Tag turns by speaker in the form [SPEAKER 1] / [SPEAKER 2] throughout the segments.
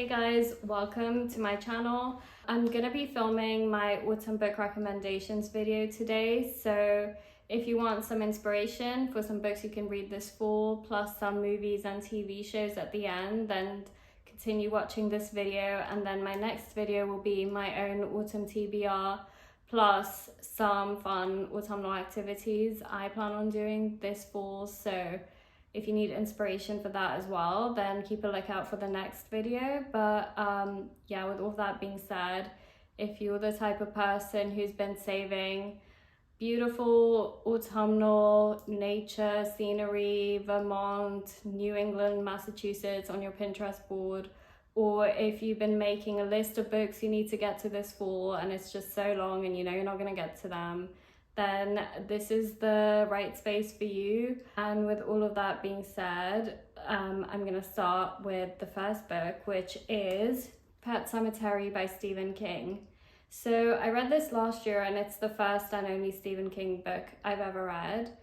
[SPEAKER 1] Hey guys, welcome to my channel. I'm gonna be filming my autumn book recommendations video today, so if you want some inspiration for some books you can read this fall, plus some movies and TV shows at the end, then continue watching this video, and then my next video will be my own autumn TBR, plus some fun autumnal activities I plan on doing this fall. So if you need inspiration for that as well, then keep a lookout for the next video. But yeah, with all that being said, if you're the type of person who's been saving beautiful autumnal nature scenery, Vermont, New England, Massachusetts on your Pinterest board, or if you've been making a list of books you need to get to this fall and it's just so long and you know you're not going to get to them, then this is the right space for you. And with all of that being said, I'm going to start with the first book, which is Pet Semetary by Stephen King. So I read this last year and it's the first and only Stephen King book I've ever read.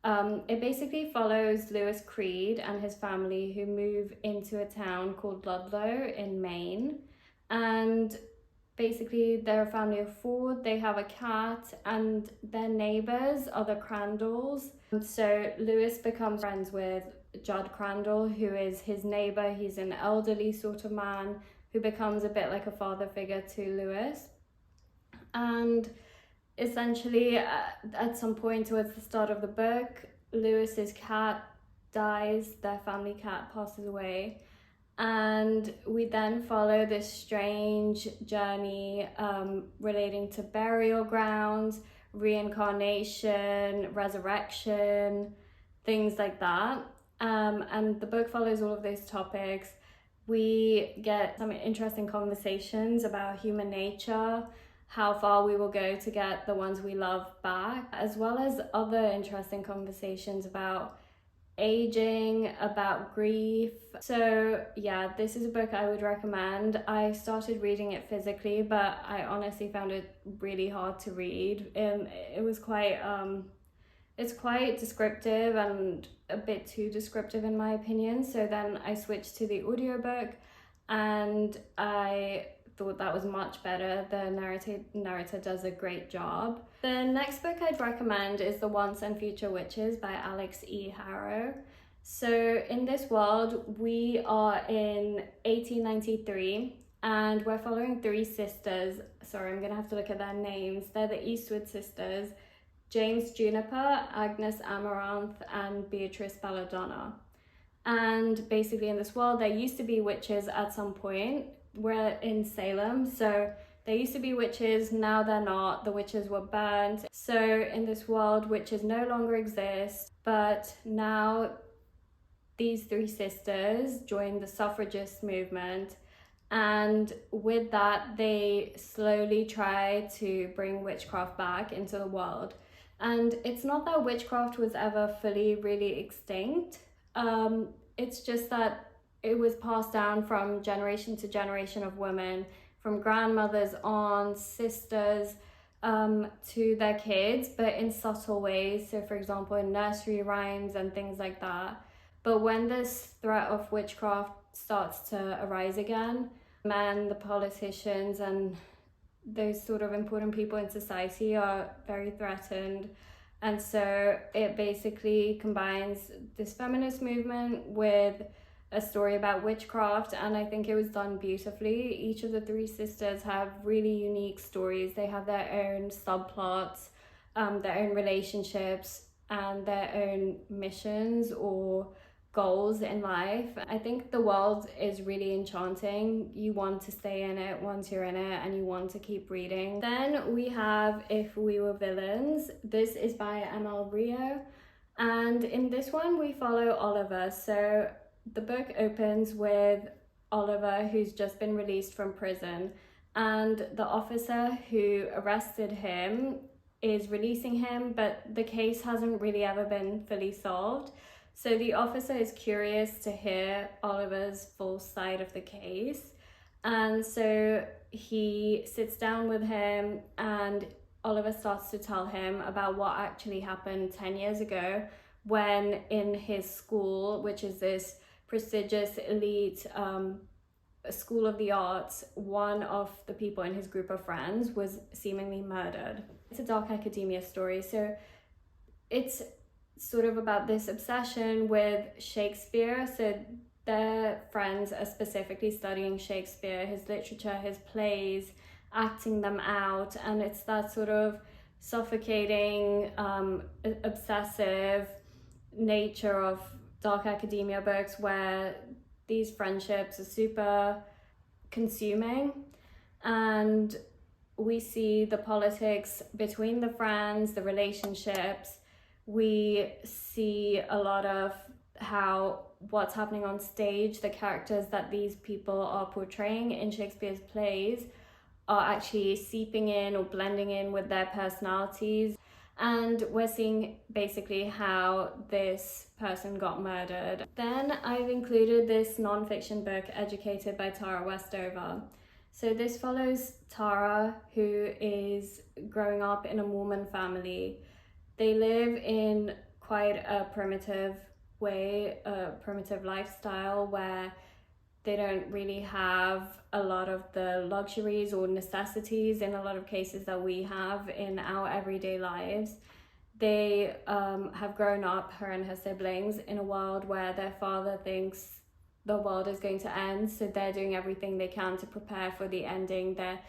[SPEAKER 1] It basically follows Lewis Creed and his family who move into a town called Ludlow in Maine. And basically they're a family of four. They have a cat and their neighbors are the Crandalls. So Lewis becomes friends with Judd Crandall, who is his neighbor. He's an elderly sort of man who becomes a bit like a father figure to Lewis. And essentially at some point towards the start of the book, Lewis's cat dies, their family cat passes away. And we then follow this strange journey relating to burial grounds, reincarnation, resurrection, things like that. And the book follows all of those topics. We get some interesting conversations about human nature, how far we will go to get the ones we love back, as well as other interesting conversations about aging, about grief. So yeah, this is a book I would recommend. I started reading it physically, but I honestly found it really hard to read. It was quite it's quite descriptive and a bit too descriptive in my opinion. So then I switched to the audiobook and I thought that was much better. The narrator does a great job. The next book I'd recommend is The Once and Future Witches by Alex E. Harrow. So in this world, we are in 1893 and we're following three sisters. Sorry, I'm gonna have to look at their names. They're the Eastwood sisters: James Juniper, Agnes Amaranth, and Beatrice Belladonna. And basically in this world, there used to be witches at some point. We're in Salem, so there used to be witches, now they're not. The witches were burnt. So in this world, witches no longer exist, but now these three sisters joined the suffragist movement, and with that they slowly try to bring witchcraft back into the world. And it's not that witchcraft was ever fully really extinct, it's just that it was passed down from generation to generation of women, from grandmothers, aunts, sisters, to their kids, but in subtle ways. So for example, in nursery rhymes and things like that. But when this threat of witchcraft starts to arise again, men, the politicians, and those sort of important people in society are very threatened. And so it basically combines this feminist movement with a story about witchcraft, and I think it was done beautifully. Each of the three sisters have really unique stories. They have their own subplots, their own relationships, and their own missions or goals in life. I think the world is really enchanting. You want to stay in it once you're in it, and you want to keep reading. Then we have If We Were Villains. This is by ML Rio, and in this one we follow Oliver. So the book opens with Oliver, who's just been released from prison, and the officer who arrested him is releasing him, but the case hasn't really ever been fully solved. So the officer is curious to hear Oliver's full side of the case, and so he sits down with him and Oliver starts to tell him about what actually happened 10 years ago when in his school, which is this prestigious elite School of the Arts, one of the people in his group of friends was seemingly murdered. It's a dark academia story, so it's sort of about this obsession with Shakespeare. So their friends are specifically studying Shakespeare, his literature, his plays, acting them out, and it's that sort of suffocating, obsessive nature of dark academia books where these friendships are super consuming, and we see the politics between the friends, the relationships. We see a lot of how what's happening on stage, the characters that these people are portraying in Shakespeare's plays are actually seeping in or blending in with their personalities. And we're seeing basically how this person got murdered. Then I've included this non-fiction book, Educated by Tara Westover. So this follows Tara, who is growing up in a Mormon family. They live in quite a primitive way, a primitive lifestyle where they don't really have a lot of the luxuries or necessities in a lot of cases that we have in our everyday lives. They have grown up, her and her siblings, in a world where their father thinks the world is going to end, so they're doing everything they can to prepare for the ending. They're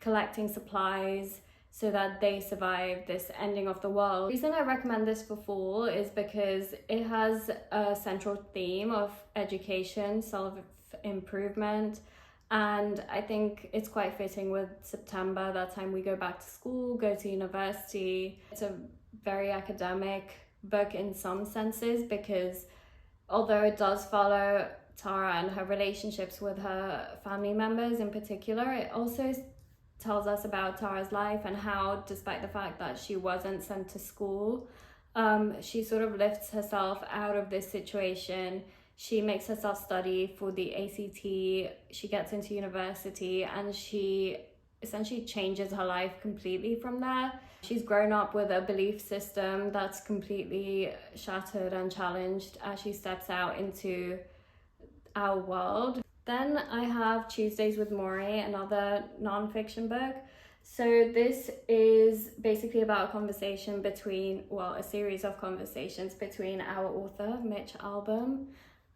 [SPEAKER 1] collecting supplies so that they survive this ending of the world. The reason I recommend this for fall is because it has a central theme of education, self-improvement, and I think it's quite fitting with September, that time we go back to school, go to university. It's a very academic book in some senses, because although it does follow Tara and her relationships with her family members in particular, it also tells us about Tara's life and how, despite the fact that she wasn't sent to school, she sort of lifts herself out of this situation. She makes herself study for the ACT, she gets into university, and she essentially changes her life completely from there. She's grown up with a belief system that's completely shattered and challenged as she steps out into our world. Then I have Tuesdays with Morrie, another non-fiction book. So this is basically about a conversation between, well, a series of conversations between our author, Mitch Albom,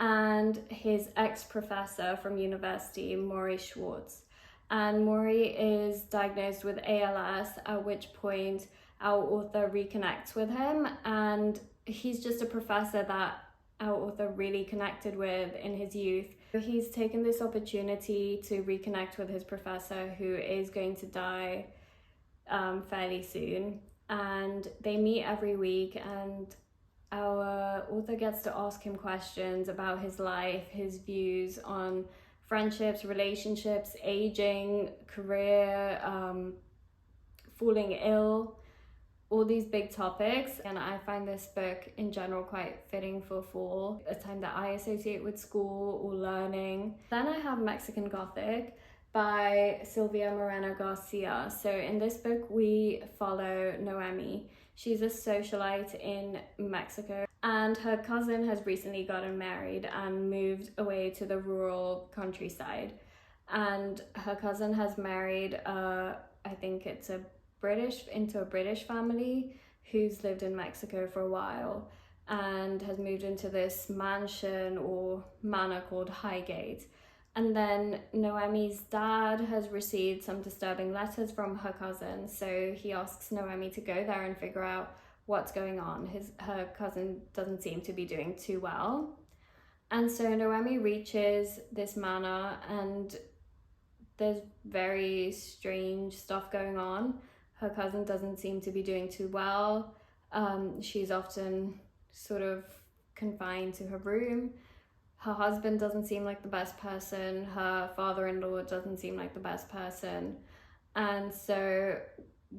[SPEAKER 1] and his ex-professor from university, Morrie Schwartz. And Morrie is diagnosed with ALS, at which point our author reconnects with him, and he's just a professor that our author really connected with in his youth. He's taken this opportunity to reconnect with his professor, who is going to die fairly soon, and they meet every week, and our author gets to ask him questions about his life, his views on friendships, relationships, aging, career, falling ill, all these big topics. And I find this book in general quite fitting for fall, a time that I associate with school or learning. Then I have Mexican Gothic by Silvia Moreno Garcia. So in this book we follow Noemi. She's a socialite in Mexico, and her cousin has recently gotten married and moved away to the rural countryside. And her cousin has married, I think it's into a British family who's lived in Mexico for a while, and has moved into this mansion or manor called Highgate. And then Noemi's dad has received some disturbing letters from her cousin, so he asks Noemi to go there and figure out what's going on. Her cousin doesn't seem to be doing too well. And so Noemi reaches this manor, and there's very strange stuff going on. Her cousin doesn't seem to be doing too well. She's often sort of confined to her room. Her husband doesn't seem like the best person. Her father-in-law doesn't seem like the best person. And so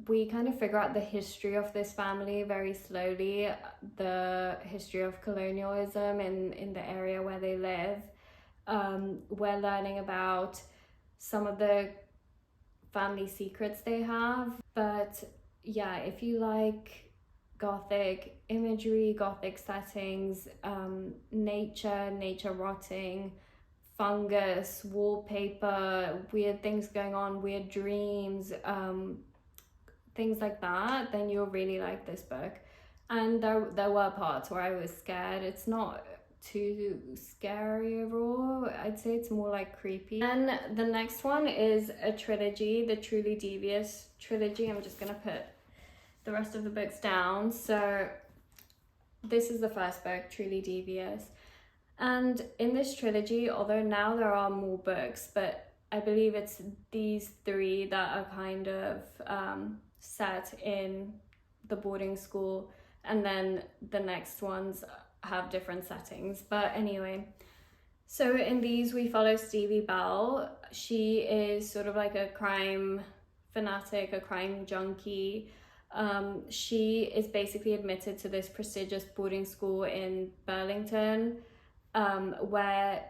[SPEAKER 1] we kind of figure out the history of this family very slowly, the history of colonialism in the area where they live. We're learning about some of the family secrets they have. But yeah, if you like Gothic imagery, Gothic settings, nature rotting, fungus, wallpaper, weird things going on, weird dreams, things like that, then you'll really like this book. And there were parts where I was scared. It's not too scary overall. I'd say it's more like creepy. And the next one is a trilogy, the Truly Devious trilogy. I'm just gonna put the rest of the books down. So this is the first book, Truly Devious. And in this trilogy, although now there are more books, but I believe it's these three that are kind of set in the boarding school, and then the next ones have different settings. But anyway, so in these we follow Stevie Bell. She is sort of like a crime fanatic, a crime junkie. She is basically admitted to this prestigious boarding school in Burlington, where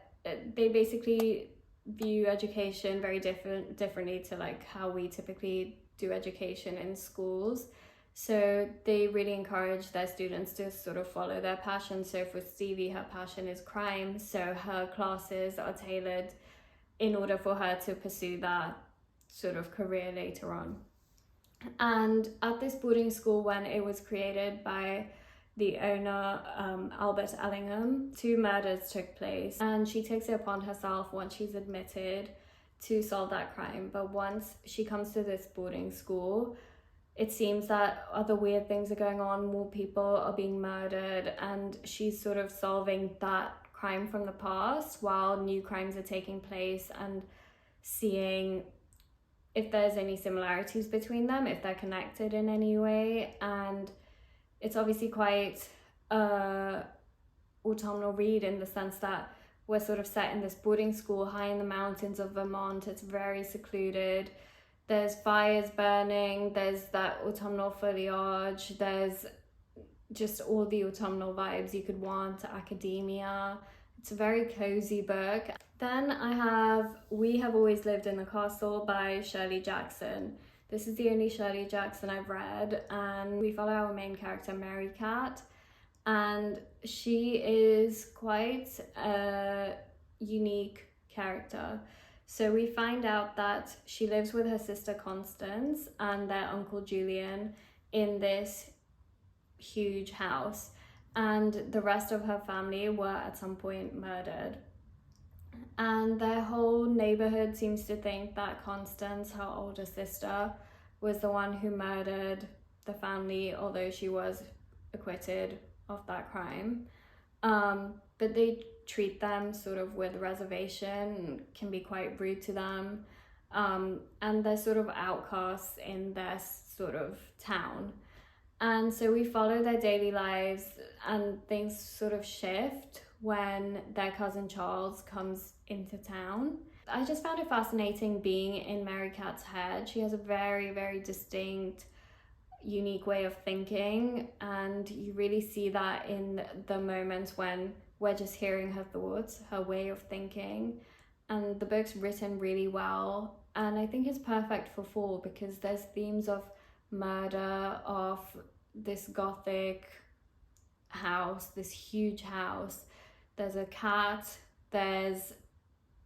[SPEAKER 1] they basically view education very differently to like how we typically do education in schools. So they really encourage their students to sort of follow their passion. So for Stevie, her passion is crime, so her classes are tailored in order for her to pursue that sort of career later on. And at this boarding school, when it was created by the owner, Albert Ellingham, 2 murders took place, and she takes it upon herself once she's admitted to solve that crime. But once she comes to this boarding school, it seems that other weird things are going on, more people are being murdered, and she's sort of solving that crime from the past while new crimes are taking place, and seeing if there's any similarities between them, if they're connected in any way. And it's obviously quite autumnal read in the sense that we're sort of set in this boarding school high in the mountains of Vermont. It's very secluded. There's fires burning, there's that autumnal foliage, there's just all the autumnal vibes you could want, academia. It's a very cozy book. Then I have We Have Always Lived in the Castle by Shirley Jackson. This is the only Shirley Jackson I've read, and we follow our main character, Mary Cat, and she is quite a unique character. So we find out that she lives with her sister Constance and their uncle Julian in this huge house, and the rest of her family were at some point murdered. And their whole neighborhood seems to think that Constance, her older sister, was the one who murdered the family, although she was acquitted of that crime. But they treat them sort of with reservation, can be quite rude to them, and they're sort of outcasts in their sort of town. And so we follow their daily lives, and things sort of shift when their cousin Charles comes into town. I just found it fascinating being in Mary Cat's head. She has a very, very distinct, unique way of thinking, and you really see that in the moments when we're just hearing her thoughts, her way of thinking. And the book's written really well, and I think it's perfect for fall because there's themes of murder, of this Gothic house, this huge house. There's a cat,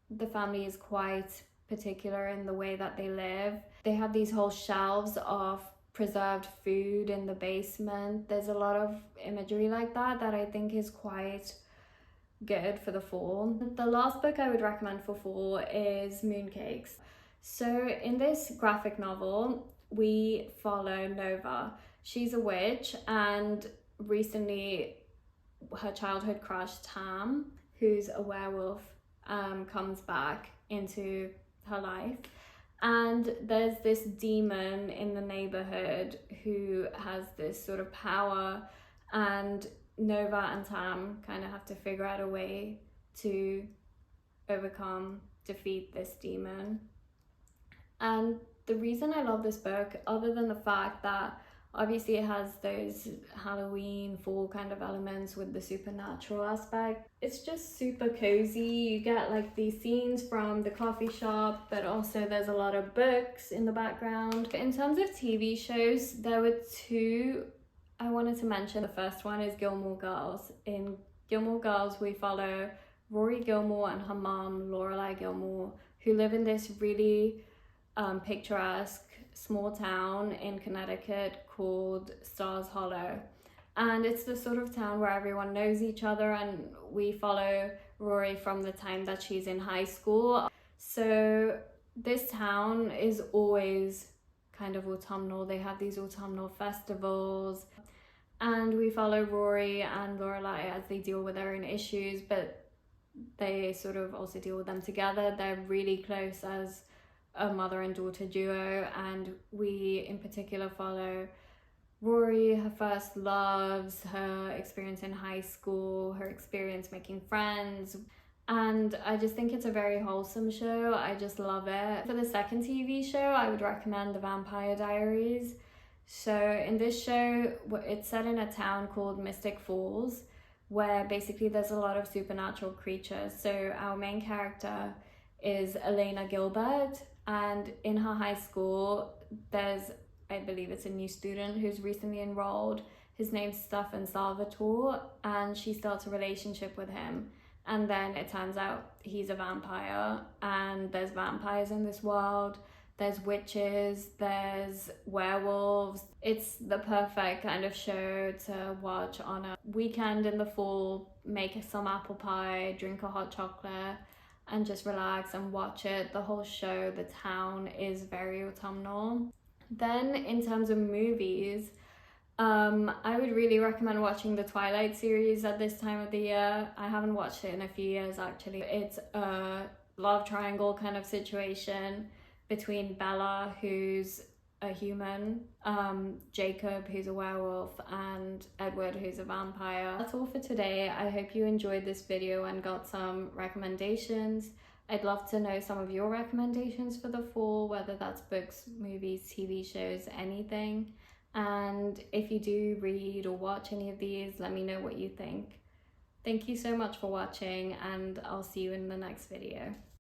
[SPEAKER 1] the family is quite particular in the way that they live. They have these whole shelves of preserved food in the basement. There's a lot of imagery like that I think is quite good for the fall. The last book I would recommend for fall is Mooncakes. So in this graphic novel, we follow Nova. She's a witch, and recently her childhood crush Tam, who's a werewolf, comes back into her life. And there's this demon in the neighborhood who has this sort of power, and Nova and Tam kind of have to figure out a way to defeat this demon. And the reason I love this book, other than the fact that obviously it has those Halloween fall kind of elements with the supernatural aspect, it's just super cozy. You get like these scenes from the coffee shop, but also there's a lot of books in the background. In terms of TV shows, there were 2 I wanted to mention. The first one is Gilmore Girls. In Gilmore Girls, we follow Rory Gilmore and her mum, Lorelai Gilmore, who live in this really picturesque small town in Connecticut called Stars Hollow. And it's the sort of town where everyone knows each other, and we follow Rory from the time that she's in high school. So this town is always kind of autumnal. They have these autumnal festivals, and we follow Rory and Lorelai as they deal with their own issues, but they sort of also deal with them together. They're really close as a mother and daughter duo, and we in particular follow Rory, her first loves, her experience in high school, her experience making friends. And I just think it's a very wholesome show. I just love it. For the second TV show, I would recommend The Vampire Diaries. So in this show, it's set in a town called Mystic Falls, where basically there's a lot of supernatural creatures. So our main character is Elena Gilbert, and in her high school, there's, I believe it's a new student who's recently enrolled. His name's Stefan Salvatore, and she starts a relationship with him. And then it turns out he's a vampire, and there's vampires in this world. There's witches, there's werewolves. It's the perfect kind of show to watch on a weekend in the fall, make some apple pie, drink a hot chocolate, and just relax and watch it. The whole show, the town is very autumnal. Then in terms of movies, I would really recommend watching the Twilight series at this time of the year. I haven't watched it in a few years actually. It's a love triangle kind of situation between Bella, who's a human, Jacob, who's a werewolf, and Edward, who's a vampire. That's all for today. I hope you enjoyed this video and got some recommendations. I'd love to know some of your recommendations for the fall, whether that's books, movies, TV shows, anything. And if you do read or watch any of these, let me know what you think. Thank you so much for watching, and I'll see you in the next video.